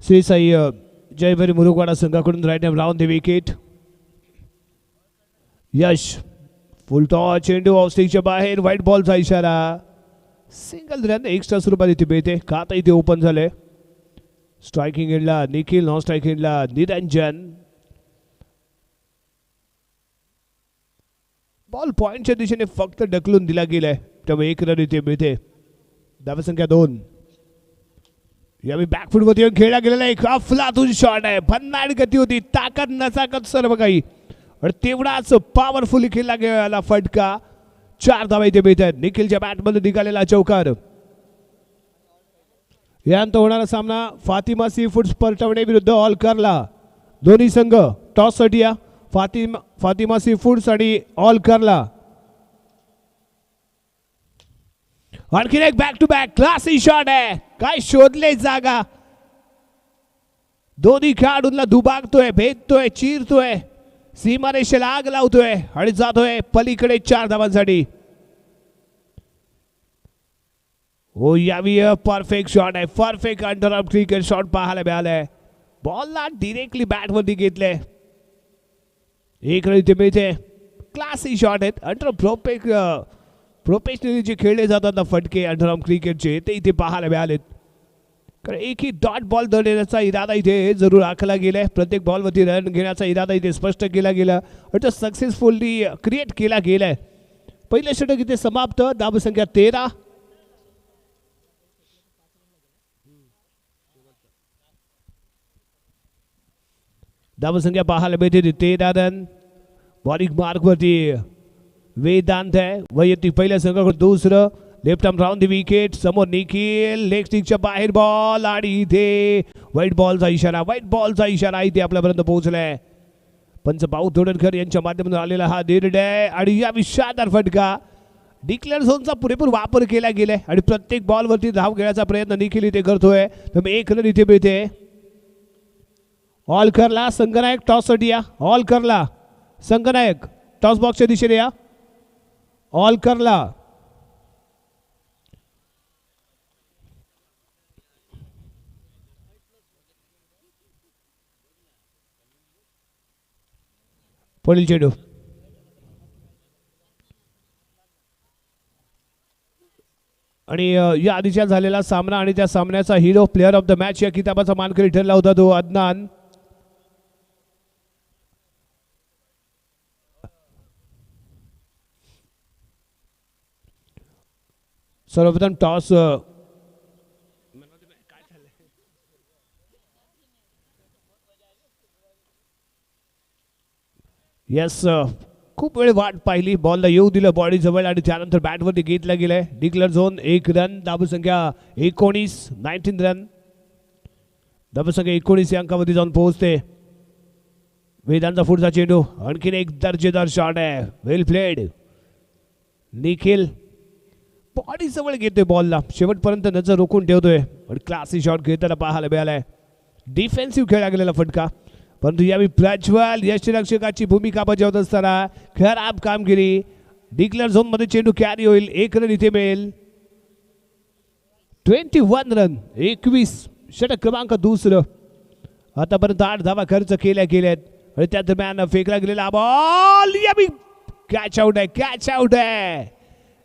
श्री साई जयभरी मुरुगवाडा संघाकडून right hand round the wicket. Yash full toss चेंडू ऑफस्टिकच्या बाहेर व्हाईट बॉलचा इशारा. सिंगल रन एक्स्ट्रा स्वरूपात इथे मिळते. का आता इथे ओपन झाले. स्ट्रायकिंग एंडला निखिल, नॉन स्ट्रायकिंग एंडला निरंजन. बॉल पॉइंटच्या दिशेने फक्त ढकलून दिला गेलाय त्यामुळे 1 रन इथे मिळते. धावसंख्या 2. यावेळी बॅकफुटवरती येऊन खेळला गेलेला एक अफलातून शॉट आहे. भन्नाट गती होती, ताकद नसाकत सर्व काही, आणि तेवढाच पॉवरफुली खेळला गेला फटका. 4 धावा इथे मिळतात. निखिलच्या बॅटमध्ये निघालेला चौकार. यानंतर होणारा सामना फातिमा सी फूड्स परटवणे विरुद्ध ऑलकरला. दोन्ही संघ टॉस साठी या. फातिमा सी फूड्स आणि ऑलकरला. आणखीन एक back to back classy shot आहे. काय शोधले जागा. दोन्ही खेळाडूंना दुभागतोय, भेदतोय, चिरतोय, सीमारेषेला आग लावतोय आणि जातोय पलीकडे 4 धावांसाठी. हो यावी परफेक्ट शॉट आहे. परफेक्ट अंडरआर्म क्रिकेट शॉट पाहायला मिळालाय. बॉलला डिरेक्टली बॅटवरती घेतलंय. 1 रन इथे मिळते. क्लासी शॉट आहेत. अंडर प्रोफेशनली जे खेळले जातात ना फटके अंडरआर्म क्रिकेटचे, ते इथे पाहायला मिळालेत. कारण एकही डॉट बॉल धरण्याचा इरादा इथे जरूर आखला गेलाय. प्रत्येक बॉलवरती रन घेण्याचा इरादा इथे स्पष्ट केला गेला आणि तो सक्सेसफुली क्रिएट केला गेलाय. पहिलं षटक इथे समाप्त. धावसंख्या 13. धावसंख्या पाहायला मिळते 13 रन. बॉलिंग मार्कवरती वेदांत आहे. वैयक्तिक पहिल्या संघाकडून दुसरं. Left arm round the wicket. समोर निखिल, लेग स्टिकच्या बाहेर बॉल आणि इथे व्हाईट बॉलचा इशारा. व्हाईट बॉलचा इशारा इथे आपल्यापर्यंत पोहोचलाय. पंच भाऊ तोडणकर यांच्या माध्यमातून आलेला हा निर्णय आणि या विषादार फटका. डिक्लेअर झोनचा पुरेपूर वापर केला गेलाय आणि प्रत्येक बॉलवरती धाव घेण्याचा प्रयत्न निखिल इथे करतोय. त्यामुळे 1 रन इथे मिळते. ऑलकरला संघनायक टॉससाठी या. ऑलकरला संघनायक टॉस बॉक्सच्या दिशेने या. ऑलकरला पुढील चेंडू. आणि या आधीच्या झालेला सामना आणि त्या सामन्याचा hero player of the match या किताबाचा मानकरी ठरला होता तो अदनान. सर्वप्रथम टॉस यस खूप वेळ वाट पाहिली. बॉलला येऊ दिलं बॉडी जवळ आणि त्यानंतर बॅटवरती घेतला गेलाय. Declare zone 1 run. धावसंख्या 19 रन. धावसंख्या 19 या अंकावरती जाऊन पोहोचते. वेदांचा पुढचा चेंडू. आणखीन एक दर्जेदार शॉट आहे. वेल प्लेड. निखिल बॉडी जवळ घेतोय बॉलला. शेवटपर्यंत नजर रोखून ठेवतोय आणि क्लासी शॉट घेताना पाहायला मिळालाय. डिफेन्सिव्ह खेळला गेलेला फटका, परंतु यावेळी प्रज्वल यष्टीरक्षकाची भूमिका बजावत असताना खराब कामगिरी. डिक्लेअर झोन मध्ये चेंडू कॅरी होईल. 1 रन इथे मिळेल. 21 रन. 21 षटक क्रमांक 2. आतापर्यंत 8 धावा खर्च केल्या गेल्यात आणि त्या दरम्यान फेकला गेलेला बॉल यावेळी कॅच आउट आहे. कॅच आउट आहे.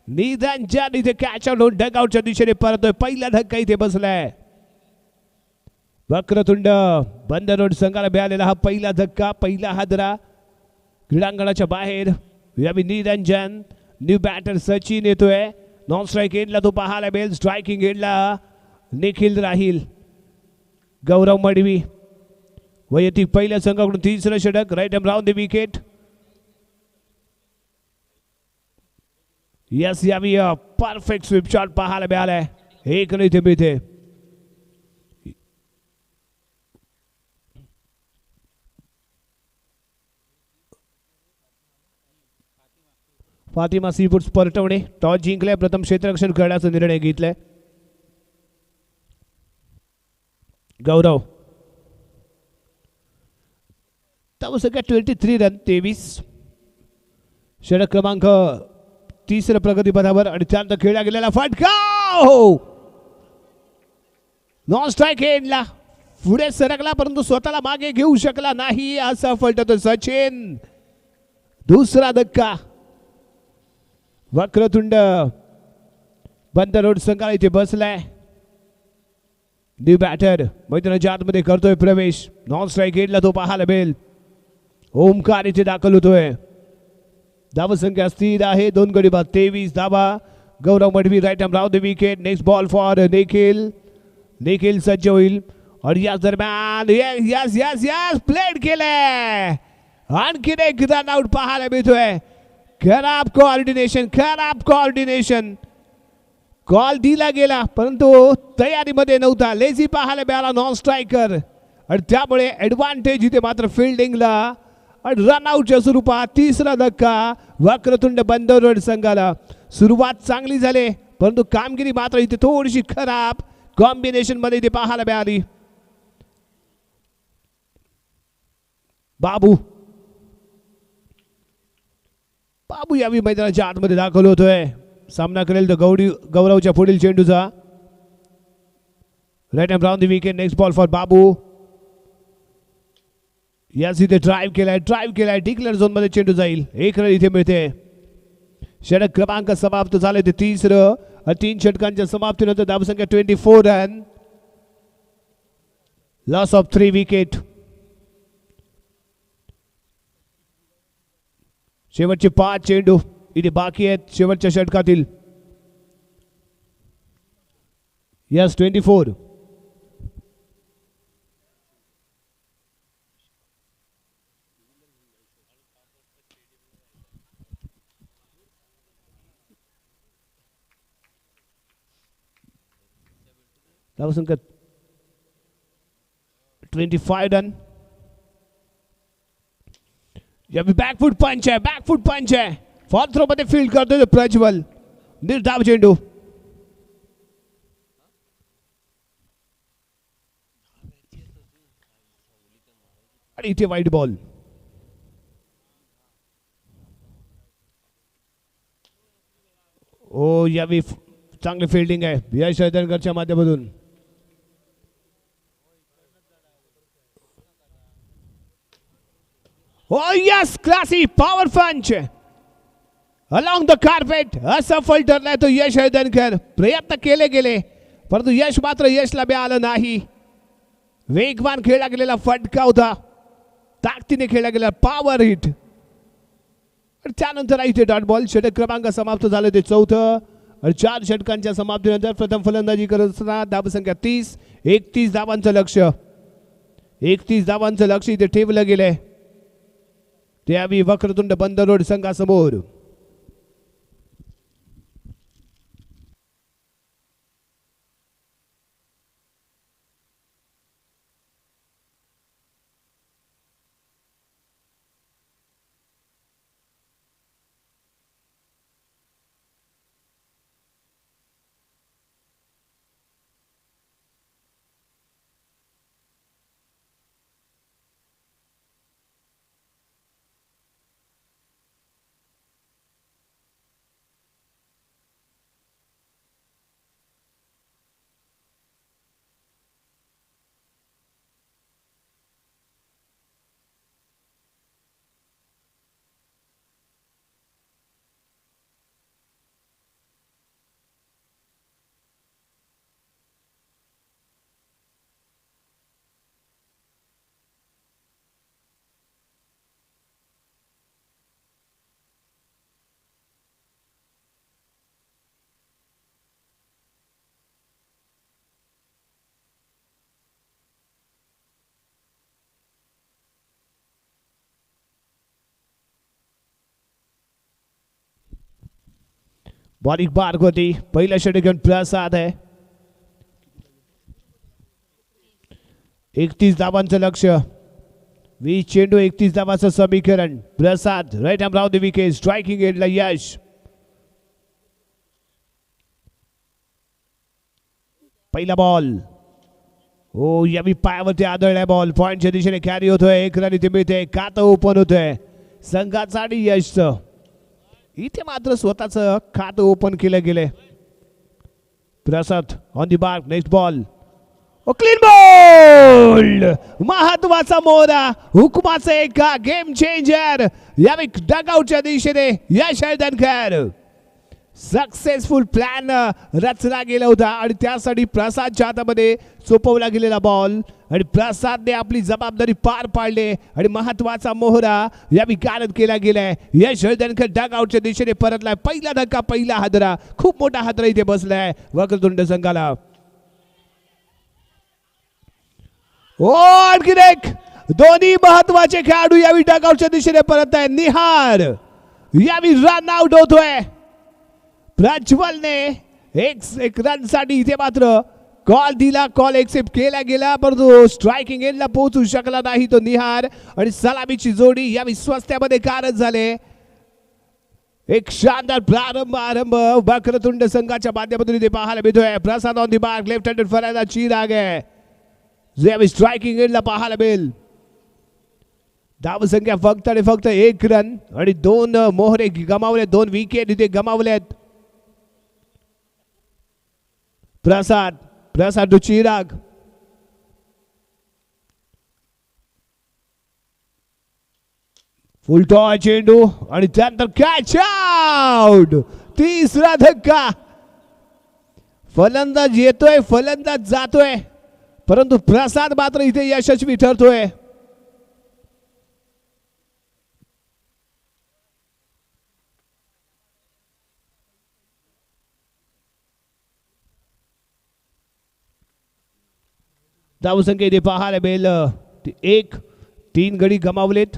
निरंजन इथे कॅच आउट होऊन डगआउटच्या दिशेने परतोय. पहिला धक्का इथे बसलाय. वक्रतुंड बंद रोड संघाला मिळालेला हा पहिला धक्का, पहिला हादरा. क्रीडांगणाच्या बाहेर यावेळी निरंजन. न्यू बॅटर सचिन येतोय. नॉन स्ट्राईक एंडला तो पाहायला मिळेल. स्ट्रायकिंग एंडला निखिल राहील. गौरव मडवी वैयक्तिक पहिल्या संघाकडून 3रं षटक. Right hand round the wicket. Yes यावी परफेक्ट स्वीप शॉट पाहायला मिळालाय. 1 रन इथे मिळते. Fatima sea foods Paratwane toss जिंकलाय. प्रथम क्षेत्ररक्षण करण्याचा निर्णय घेतलाय. गौरव धावसंख्या 23 रन. 23 षटक क्रमांक 3 प्रगतीपथावर आणि त्यानंतर खेळला गेलेला फटका. नॉन स्ट्राईक एंडला पुढे सरकला परंतु स्वतःला मागे घेऊ शकला नाही. असा फलटतो सचिन. दुसरा धक्का. वक्रतुंड बंद रोड संघाला इथे बसलाय. न्यू बॅटर मैदानाच्या आतमध्ये करतोय प्रवेश. नॉन स्ट्राईक गेटला तो पाहायला मिळेल. ओमकार इथे दाखल होतोय. धाव संख्या स्थिर आहे. 2 गडी बाद 23 धावा. Gaurav Madvi right arm round the wicket. Next ball for Nikhil. Nikhil सज्ज होईल आणि या दरम्यान यस यस यस प्लेड केलंय. आणखीन एक रन आउट पाहायला मिळतोय. खराब कोऑर्डिनेशन. कॉल दिला गेला परंतु तयारीमध्ये नव्हता. लेझी पाहायला मिळाला नॉन स्ट्रायकर आणि त्यामुळे ऍडव्हान्टेज इथे मात्र फिल्डिंगला आणि रन आउटच्या स्वरूपात. तिसरा धक्का वक्रतुंड बंद रोड संघाला. सुरुवात चांगली झाली परंतु कामगिरी मात्र इथे थोडीशी खराब कॉम्बिनेशन मध्ये इथे पाहायला मिळाली. बाबू यावी मैदानाच्या आतमध्ये दाखल होतोय. सामना करेल तर गौरवच्या पुढील चेंडूचा. Right arm round the wicket. Next ball for Babu. यास इथे ड्राईव्ह केलाय. डिक्लेअर झोन मध्ये चेंडू जाईल. 1 रन इथे मिळते. षटक क्रमांक समाप्त झाले ते 3रं. 3 षटकांच्या समाप्तीनंतर धावसंख्या 24 रन. Loss of 3 wicket. शेवटचे 5 चेंडू इथे बाकी आहेत शेवटच्या षटकातील. यस 24. धावसंख्या 25 रन. बॅकफूट पंच आहे. फॉर थ्रो मध्ये फील्ड करतोय प्रज्वल. निर्धाव चेंडू. आणि इथे वाईट बॉल. यावी चांगली फिल्डिंग आहे यश हैदरकरच्या माध्यमातून. यस क्लासी पॉवर पंच अलॉंग द कार्पेट. असफल ठरलाय तो यश हैदरकर. प्रयत्न केले गेले परंतु यश मात्र यशला मिळालं नाही. वेगवान खेळला गेलेला फटका होता. ताकदीने खेळला गेला पॉवर हिट. त्यानंतर इथे डॉट बॉल. षटक क्रमांक समाप्त झाले ते 4थं. आणि 4 षटकांच्या समाप्तीनंतर प्रथम फलंदाजी करत असताना धावसंख्या 30. 31 धावांचं लक्ष्य. 31 धावांचं लक्ष्य इथे ठेवलं गेलंय. त्यावेळी वक्रतुंड बंद रोड संघासमोर. बॉलिंग मार्ग होती. पहिल्या षटक घेऊन प्रसाद आहे. 31 धावांचं लक्ष्य. 20 चेंडू 31 धावांचं समीकरण. Prasad right arm round the wicket. Striking एंडला यश. पहिला बॉल. यावी पायावरती आदळलाय बॉल. पॉइंटच्या दिशेने कॅरी होतोय. 1 रन इथे मिळते. खातं ओपन होतंय संघाचं आणि यशचं. इथे मात्र स्वतःचं खातं ओपन केलं गेले. Prasad on the mark. Next ball. Clean ball, महत्वाचा मोहरा, हुकमाचा एक गेम चेंजर. यावेळी डगआउटच्या दिशेने यश दनकर. सक्सेसफुल प्लॅन रचला गेला होता आणि त्यासाठी प्रसादच्या हातामध्ये सोपवला गेलेला बॉल आणि प्रसादने आपली जबाबदारी पार पाडली आणि महत्वाचा मोहरा यावेळी गारद केला गेलाय. यश दनकर डगआउटच्या दिशेने परतलाय. पहिला धक्का, पहिला हादरा, खूप मोठा हादरा इथे बसलाय वक्रतुंड संघाला. आणखी एक दोन्ही महत्वाचे खेळाडू यावेळी डगआउटच्या दिशेने परत आहे. निहार यावेळी रन आउट होतोय. प्रज्वलने एक रन साठी इथे मात्र कॉल दिला, कॉल एक्सेप्ट केला गेला, परंतु स्ट्रायकिंग एंडला पोहोचू शकला नाही तो निहार. आणि सलामीची जोडी यावेळी स्वस्त्यामध्ये कारच झाले. एक शानदार आरंभ वक्रतुंड संघाच्या माध्यमातून इथे पाहायला मिळतोय. Prasad on the mark, left handed फलंदाज चिराग आहे. स्ट्रायकिंग एंडला पाहायला मिळेल. धाव संख्या फक्त आणि फक्त 1 रन आणि 2 मोहरे गमावले, 2 विकेट इथे गमावलेत. प्रसाद चिराग, फुल टॉस चेंडू आणि त्यानंतर कॅच आउट. तिसरा धक्का. फलंदाज येतोय, फलंदाज जातोय, परंतु प्रसाद मात्र इथे यशस्वी ठरतोय. धावसंख्या इथे पाहायला मिळेल 1. 3 गडी गमावलेत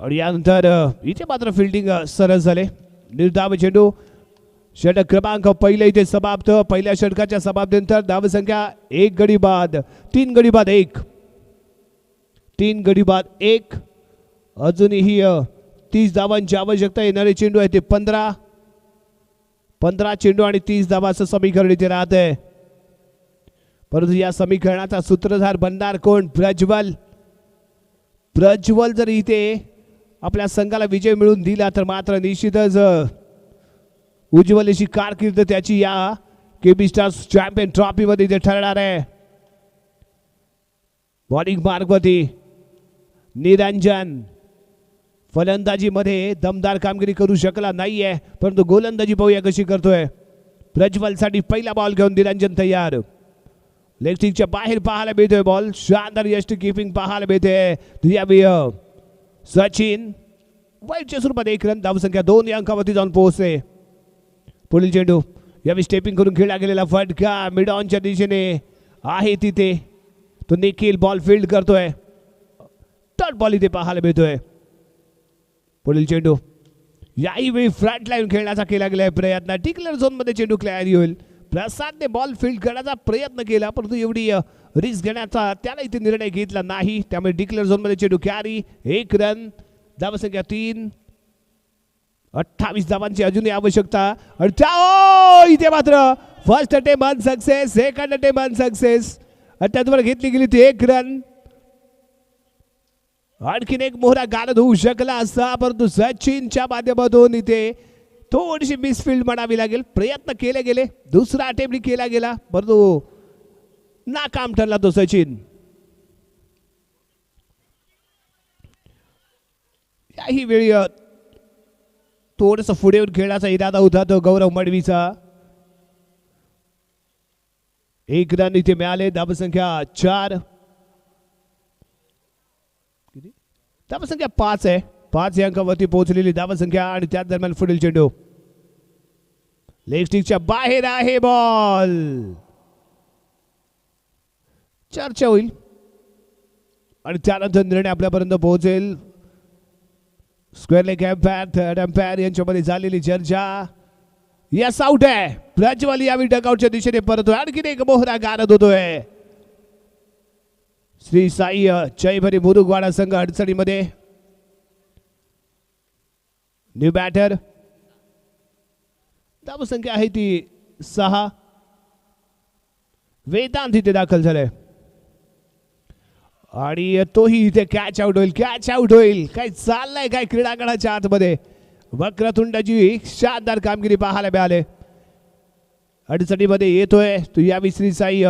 आणि यानंतर इथे मात्र फिल्डिंग सरस झाले. निर्धाव चेंडू, षटक क्रमांक पहिला इथे समाप्त. पहिल्या षटकाच्या समाप्तीनंतर धावसंख्या 1 गडी बाद, 3 गडी बाद 1, 3 गडी बाद 1. अजूनही 30 धावांची आवश्यकता. येणारे चेंडू आहे ते 15 चेंडू आणि 30 धावांचं समीकरण इथे राहत आहे. परंतु या समीकरणाचा सूत्रधार बनणार कोण? प्रज्वल जर इथे आपल्या संघाला विजय मिळवून दिला तर मात्र निश्चितच उज्ज्वल अशी कारकीर्द त्याची या केबी स्टार्स चॅम्पियन ट्रॉफी मध्ये इथे ठरणार आहे. बॉलिंग मार्गवरती निरंजन फलंदाजी मध्ये दमदार कामगिरी करू शकला नाहीये, परंतु गोलंदाजी पाहूया कशी करतोय. प्रज्वल साठी पहिला बॉल घेऊन निरंजन तयार. लेग स्टिकच्या बाहेर पाहायला मिळतोय बॉल. शानदार यष्टी कीपिंग पाहायला मिळते. सचिन वाईटच्या स्वरूपात 1 रन. धावसंख्या 2 या अंकावरती जाऊन पोहोचते. पुढील चेंडू यावेळी स्टेपिंग करून खेळला गेलेला फटका मिड ऑनच्या दिशेने आहे तिथे. तो निखिल बॉल फील्ड करतोय. टॉट बॉल इथे पाहायला मिळतोय. पुढील चेंडू याही वेळी फ्रंट लाईन खेळण्याचा केला गेलाय प्रयत्न. डिक्लेअर झोन मध्ये चेंडू क्लिअर होईल. प्रसादने बॉल फील्ड करण्याचा प्रयत्न केला, परंतु एवढी रिस्क घेण्याचा त्याला इथे निर्णय घेतला नाही. त्यामुळे डिक्लेअर झोन मध्ये चेंडू कॅरी. 1 रन. धावसंख्या 3. 28 धावांची अजूनही आवश्यकता. आणि इथे मात्र first attempt unsuccess, second attempt unsuccess. त्यातवर घेतली गेली ती 1 रन. आणखीन एक मोहरा गारद होऊ शकला असता, परंतु सचिनच्या माध्यमातून इथे थोडीशी मिसफिल्ड म्हणावी लागेल. प्रयत्न केले गेले, दुसरा अटेम्प्ट केला गेला, परंतु नाकाम ठरला तो सचिन. याही वेळी थोडस पुढे येऊन खेळण्याचा इरादा होता तो गौरव मडवीचा. 1 रन इथे मिळाले. धावसंख्या 4. धावसंख्या 5 आहे. 5 या अंकावरती पोहोचलेली धावसंख्या आणि त्याच दरम्यान पुढील चेंडू लेग स्टिकच्या बाहेर आहे. बॉल चर्चा होईल आणि त्यानंतर निर्णय आपल्यापर्यंत पोहोचेल. Square leg umpire, third umpire यांच्यामध्ये झालेली चर्चा. यस आउट आहे. प्रज्वल यावेळी डगआउटच्या दिशेने परतोय. आणखीन एक मोहरा गारद होतोय. श्री साई जयभरी मुरुगवाडा संघ अडचणीमध्ये. New batter. धावसंख्या आहे ती 6. वेदांत इथे दाखल झालाय आणि तोही इथे कॅच आउट होईल. कॅच आउट होईल. काय चाललंय काय क्रीडांगणाच्या आतमध्ये. वक्रतुंडाची शानदार कामगिरी पाहायला मिळाले. अडचणीमध्ये येतोय तो या श्री साई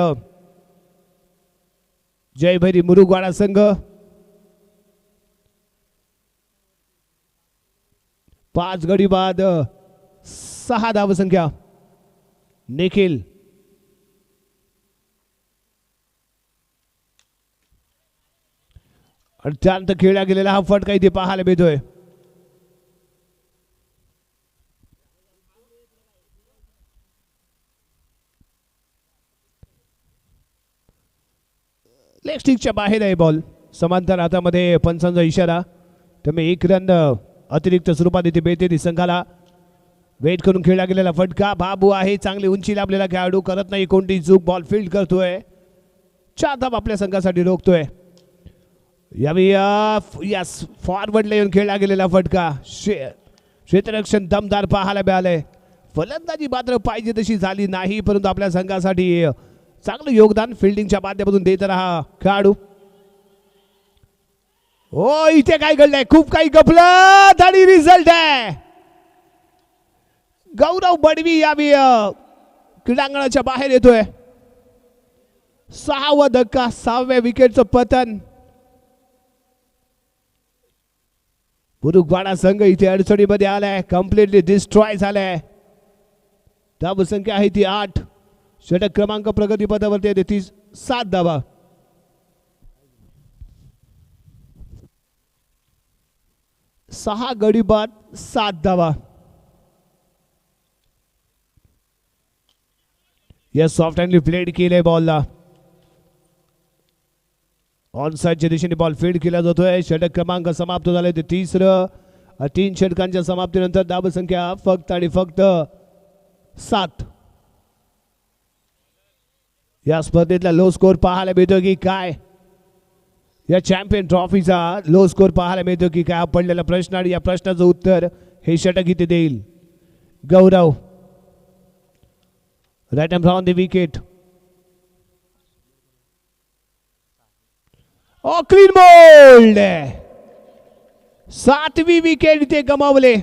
जयभैरी मुरुगवाडा संघ 5 गडी बाद 6 धावसंख्या निखिल आणि त्यानंतर खेळला गेलेला हा फटका इथे पाहायला मिळतोय. लेग स्टिकच्या बाहेर आहे बॉल. समांतर हातामध्ये पंचांचा इशारा. त्यामुळे 1 रन अतिरिक्त स्वरूपात इथे मिळते संघाला. वेट करून खेळला गेलेला फटका. बाबू आहे चांगली उंची लाभलेला खेळाडू, करत नाही कोणती चूक, बॉल फील्ड करतोय. 4 धाव आपल्या संघासाठी रोखतोय. यावेळी यस फॉरवर्डला येऊन खेळला गेलेला फटका. क्षेत्ररक्षण दमदार पाहायला मिळालंय. फलंदाजी मात्र पाहिजे तशी झाली नाही, परंतु आपल्या संघासाठी चांगलं योगदान फिल्डिंगच्या माध्यमातून देत रहा खेळाडू. हो इथे काय घडलंय, खूप काही गफलत आणि रिझल्ट आहे. गौरव बडवी यावी क्रीडांगणाच्या बाहेर येतोय. 6वा धक्का, 6व्या विकेटचं पतन. मुरुगवाडा संघ इथे अडचणीमध्ये आलाय, कम्प्लिटली डिस्ट्रॉय झालाय. धावसंख्या आहे ती 8. षटक क्रमांक प्रगतीपथावरती आहे 7 धावा. सहा गडी बाद 7 धावा. या सॉफ्ट हँडली प्लेड केले बॉलला. ऑन साइडच्या दिशेने बॉल फील्ड केला जातोय. षटक क्रमांक समाप्त झाले ते 3रं. 3 षटकांच्या समाप्तीनंतर धावसंख्या फक्त आणि फक्त 7. या स्पर्धेतला लो स्कोर पाहायला मिळतो की काय, या चॅम्पियन ट्रॉफीचा लो स्कोर पाहायला मिळतो की काय, हा पडलेला प्रश्न आणि या प्रश्नाचं उत्तर हे षटक इथे देईल. Gaurav right hand on the wicket. Oh clean bowled. 7वी विकेट इथे गमावले.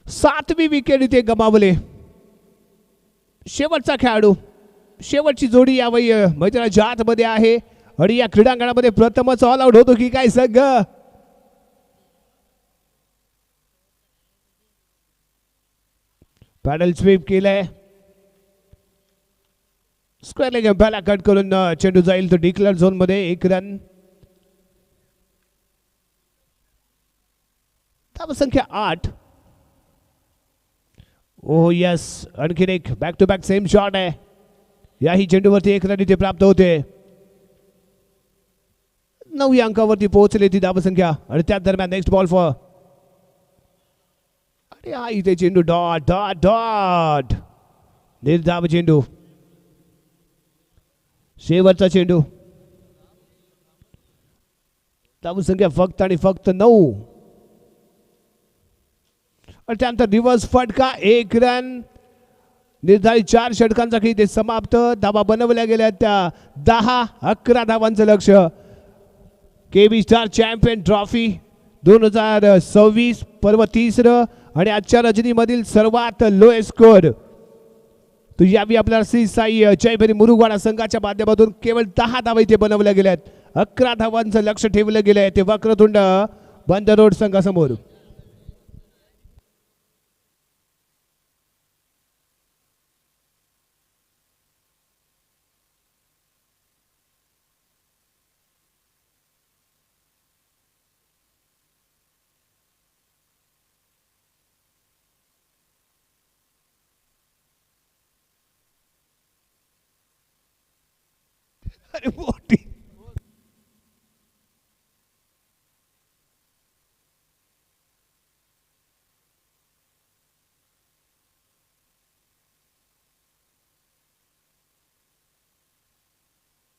सातवी विकेट इथे गमावले. शेवटचा खेळाडू, शेवटची जोडी यावेळी मैदानाच्या आतमध्ये आहे आणि या क्रीडांगणामध्ये प्रथमच ऑल आउट होतो की काय संघ. पॅडल स्वीप केलाय. स्क्वेअर लेग बॅला कट करून चेंडू जाईल तो डिक्लेअर झोन मध्ये. 1 रन. धावसंख्या 8. ओ यस, आणखीन एक back to back same shot आहे. याही चेंडूवरती 1 रन इथे प्राप्त होते. 9 अंकावरती पोहोचले ती धावसंख्या आणि त्या दरम्यान नेक्स्ट बॉल फॉर. अरे हा इथे चेंडू डॉट डॉट डॉट. निर्धाव चेंडू. शेवटचा चेंडू. धावसंख्या फक्त आणि फक्त 9. आणि त्यानंतर रिव्हर्स फटका. 1 रन. निर्धारित 4 षटकांचा खेळ ते समाप्त. धावा बनवल्या गेल्या त्या 10-11 धावांचं लक्ष. KB स्टार चॅम्पियन ट्रॉफी 2026 पर्व 3रं आणि आजच्या रजनीमधील सर्वात लोएस्ट स्कोर. तो यावी आपल्याला श्री साई जयभैरी मुरुगवाडा संघाच्या माध्यमातून केवळ 10 धावा इथे बनवल्या गेल्यात. 11 धावांचं लक्ष ठेवलं गेलं आहे ते वक्रतुंड बंद रोड संघासमोर. अरे